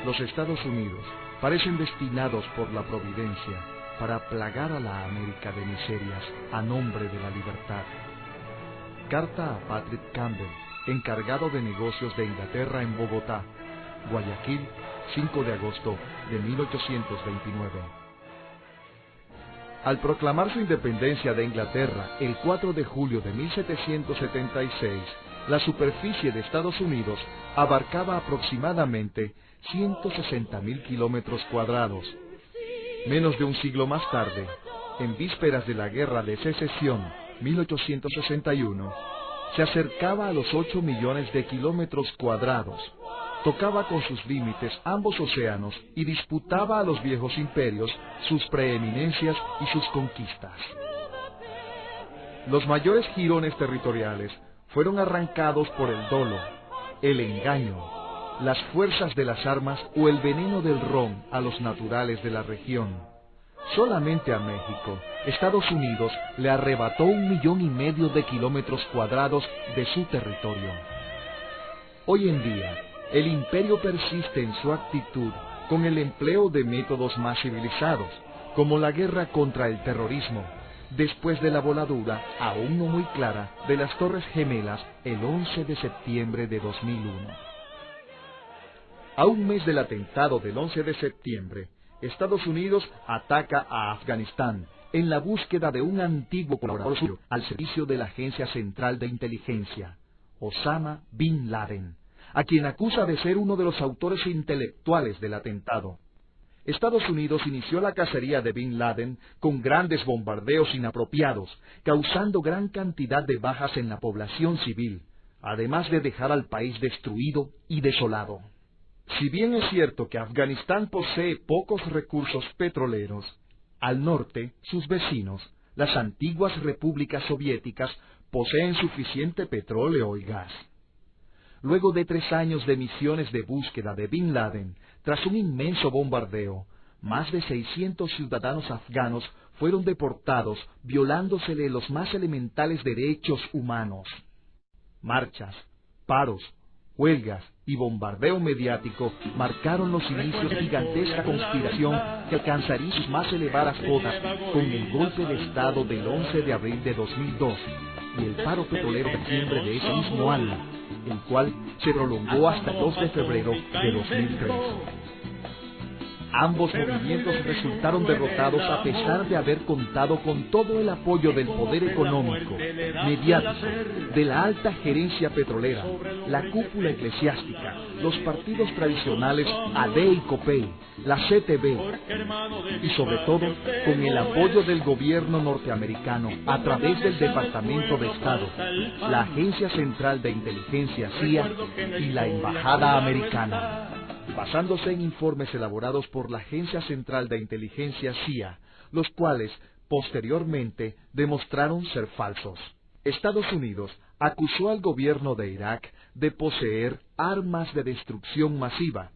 los Estados Unidos parecen destinados por la providencia para plagar a la América de miserias a nombre de la libertad. Carta a Patrick Campbell, encargado de negocios de Inglaterra en Bogotá, Guayaquil, 5 de agosto de 1829. Al proclamar su independencia de Inglaterra el 4 de julio de 1776, la superficie de Estados Unidos abarcaba aproximadamente 160.000 kilómetros cuadrados. Menos de un siglo más tarde, en vísperas de la Guerra de Secesión, 1861, se acercaba a los 8 millones de kilómetros cuadrados, tocaba con sus límites ambos océanos y disputaba a los viejos imperios sus preeminencias y sus conquistas. Los mayores jirones territoriales fueron arrancados por el dolo, el engaño, las fuerzas de las armas o el veneno del ron a los naturales de la región. Solamente a México, Estados Unidos le arrebató 1,5 millones de kilómetros cuadrados de su territorio. Hoy en día, el imperio persiste en su actitud con el empleo de métodos más civilizados, como la guerra contra el terrorismo, después de la voladura, aún no muy clara, de las Torres Gemelas el 11 de septiembre de 2001. A un mes del atentado del 11 de septiembre, Estados Unidos ataca a Afganistán en la búsqueda de un antiguo colaborador suyo al servicio de la Agencia Central de Inteligencia, Osama Bin Laden, a quien acusa de ser uno de los autores intelectuales del atentado. Estados Unidos inició la cacería de Bin Laden con grandes bombardeos inapropiados, causando gran cantidad de bajas en la población civil, además de dejar al país destruido y desolado. Si bien es cierto que Afganistán posee pocos recursos petroleros, al norte, sus vecinos, las antiguas repúblicas soviéticas, poseen suficiente petróleo y gas. Luego de 3 años de misiones de búsqueda de Bin Laden, tras un inmenso bombardeo, más de 600 ciudadanos afganos fueron deportados, violándosele los más elementales derechos humanos. Marchas, paros, huelgas y bombardeo mediático marcaron los inicios de gigantesca conspiración que alcanzaría sus más elevadas cotas con el golpe de Estado del 11 de abril de 2002 y el paro petrolero de diciembre de ese mismo año, el cual se prolongó hasta el 2 de febrero de 2003. Ambos movimientos resultaron derrotados a pesar de haber contado con todo el apoyo del poder económico, mediático, de la alta gerencia petrolera, la cúpula eclesiástica, los partidos tradicionales AD y COPEI, la CTV y sobre todo con el apoyo del gobierno norteamericano a través del Departamento de Estado, la Agencia Central de Inteligencia CIA y la Embajada Americana. Basándose en informes elaborados por la Agencia Central de Inteligencia CIA, los cuales posteriormente demostraron ser falsos. Estados Unidos acusó al gobierno de Irak de poseer armas de destrucción masiva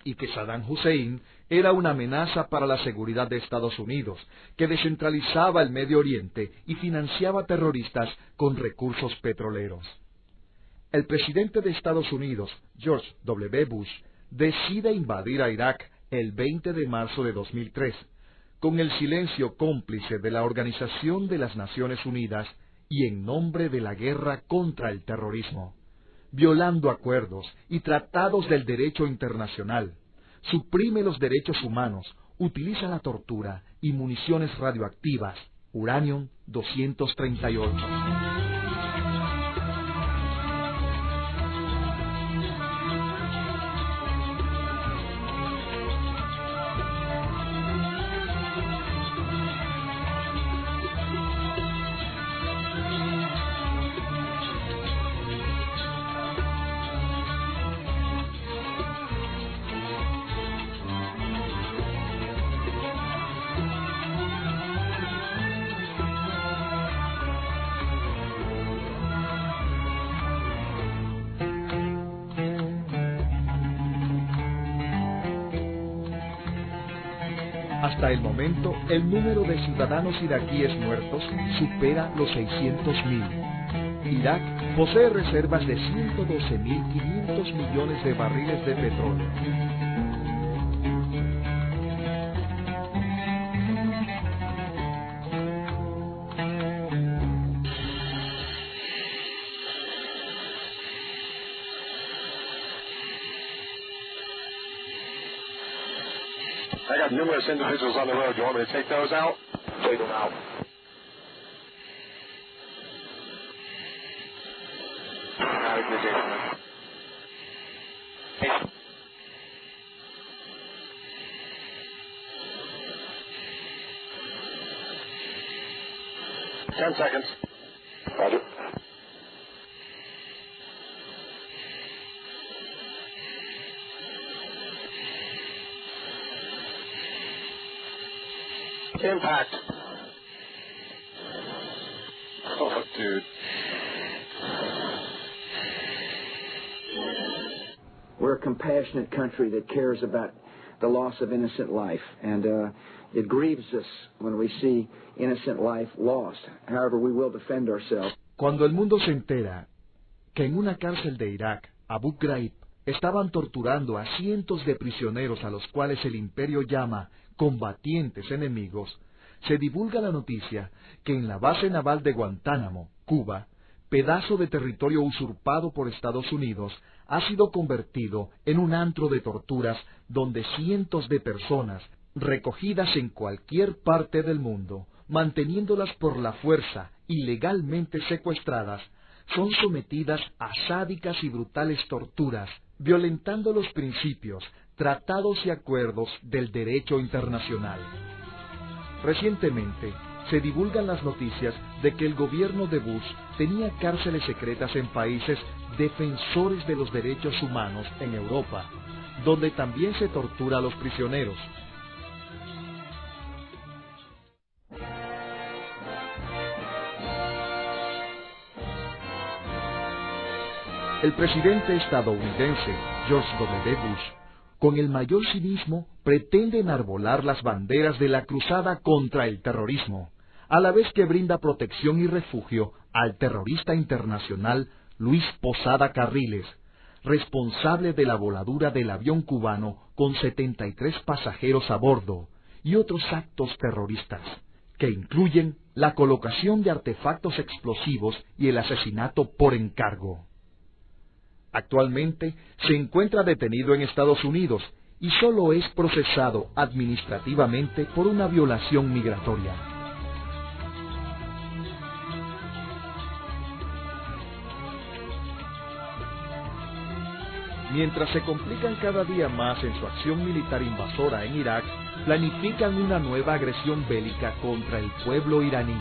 y que Saddam Hussein era una amenaza para la seguridad de Estados Unidos, que descentralizaba el Medio Oriente y financiaba terroristas con recursos petroleros. El presidente de Estados Unidos, George W. Bush, decide invadir a Irak el 20 de marzo de 2003, con el silencio cómplice de la Organización de las Naciones Unidas y en nombre de la guerra contra el terrorismo, violando acuerdos y tratados del derecho internacional, suprime los derechos humanos, utiliza la tortura y municiones radioactivas, uranio 238. Hasta el momento, el número de ciudadanos iraquíes muertos supera los 600.000. Irak posee reservas de 112.500 millones de barriles de petróleo. I got numerous individuals on the road. You want me to take those out? Take them out. Hey. 10 seconds. Roger. Impact. Oh, dude. We're a compassionate country that cares about the loss of innocent life, and it grieves us when we see innocent life lost. However, we will defend ourselves. Cuando el mundo se entera que en una cárcel de Irak, Abu Ghraib, estaban torturando a cientos de prisioneros a los cuales el imperio llama combatientes enemigos, se divulga la noticia que en la base naval de Guantánamo, Cuba, pedazo de territorio usurpado por Estados Unidos, ha sido convertido en un antro de torturas donde cientos de personas, recogidas en cualquier parte del mundo, manteniéndolas por la fuerza ilegalmente secuestradas, son sometidas a sádicas y brutales torturas, violentando los principios, tratados y acuerdos del derecho internacional. Recientemente, se divulgan las noticias de que el gobierno de Bush tenía cárceles secretas en países defensores de los derechos humanos en Europa, donde también se tortura a los prisioneros. El presidente estadounidense George W. Bush, con el mayor cinismo, pretende enarbolar las banderas de la cruzada contra el terrorismo, a la vez que brinda protección y refugio al terrorista internacional Luis Posada Carriles, responsable de la voladura del avión cubano con 73 pasajeros a bordo y otros actos terroristas, que incluyen la colocación de artefactos explosivos y el asesinato por encargo. Actualmente se encuentra detenido en Estados Unidos y solo es procesado administrativamente por una violación migratoria. Mientras se complican cada día más en su acción militar invasora en Irak, planifican una nueva agresión bélica contra el pueblo iraní.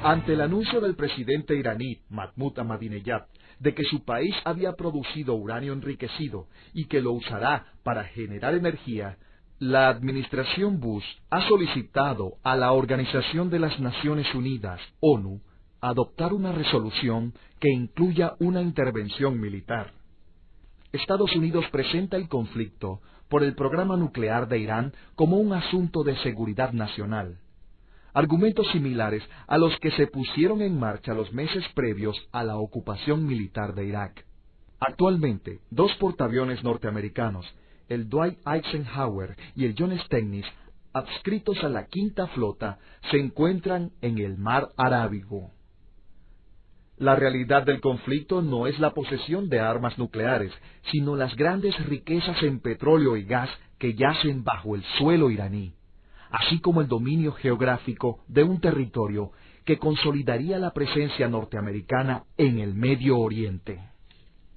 Ante el anuncio del presidente iraní Mahmoud Ahmadinejad de que su país había producido uranio enriquecido y que lo usará para generar energía, la administración Bush ha solicitado a la Organización de las Naciones Unidas, ONU, adoptar una resolución que incluya una intervención militar. Estados Unidos presenta el conflicto por el programa nuclear de Irán como un asunto de seguridad nacional. Argumentos similares a los que se pusieron en marcha los meses previos a la ocupación militar de Irak. Actualmente, dos portaaviones norteamericanos, el Dwight Eisenhower y el John Stennis, adscritos a la Quinta Flota, se encuentran en el Mar Arábigo. La realidad del conflicto no es la posesión de armas nucleares, sino las grandes riquezas en petróleo y gas que yacen bajo el suelo iraní, así como el dominio geográfico de un territorio que consolidaría la presencia norteamericana en el Medio Oriente.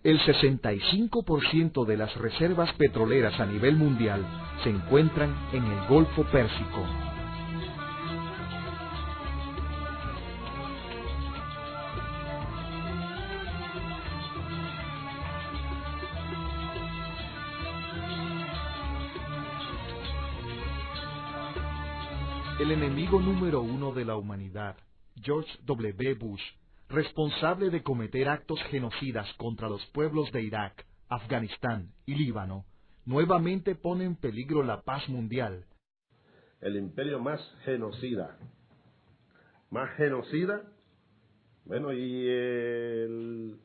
El 65% de las reservas petroleras a nivel mundial se encuentran en el Golfo Pérsico. El enemigo número uno de la humanidad, George W. Bush, responsable de cometer actos genocidas contra los pueblos de Irak, Afganistán y Líbano, nuevamente pone en peligro la paz mundial. El imperio más genocida. Más genocida, bueno, y el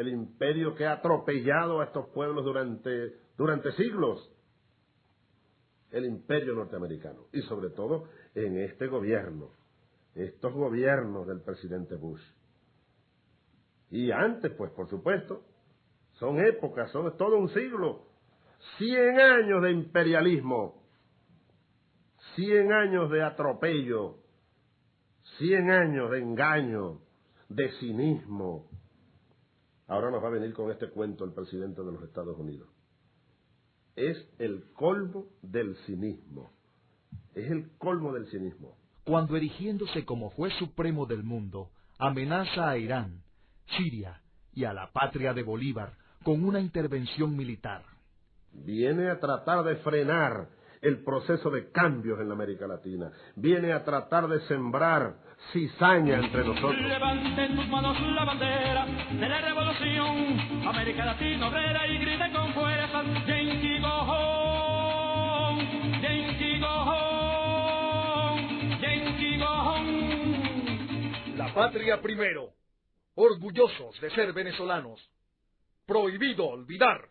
imperio que ha atropellado a estos pueblos durante siglos. el imperio norteamericano, y sobre todo en este gobierno, estos gobiernos del presidente Bush. Y antes, pues, por supuesto, son épocas, son todo un siglo, 100 años de imperialismo, 100 años de atropello, 100 años de engaño, de cinismo. Ahora nos va a venir con este cuento el presidente de los Estados Unidos. Es el colmo del cinismo. Es el colmo del cinismo. Cuando erigiéndose como juez supremo del mundo, amenaza a Irán, Siria y a la patria de Bolívar con una intervención militar. Viene a tratar de frenar el proceso de cambios en la América Latina. Viene a tratar de sembrar cizaña entre nosotros. Levante en tus manos la bandera de la revolución, América Latina obrera, y grite con fuerza, Yankee go home, Yankee go home, Yankee go home. La patria primero. Orgullosos de ser venezolanos. Prohibido olvidar.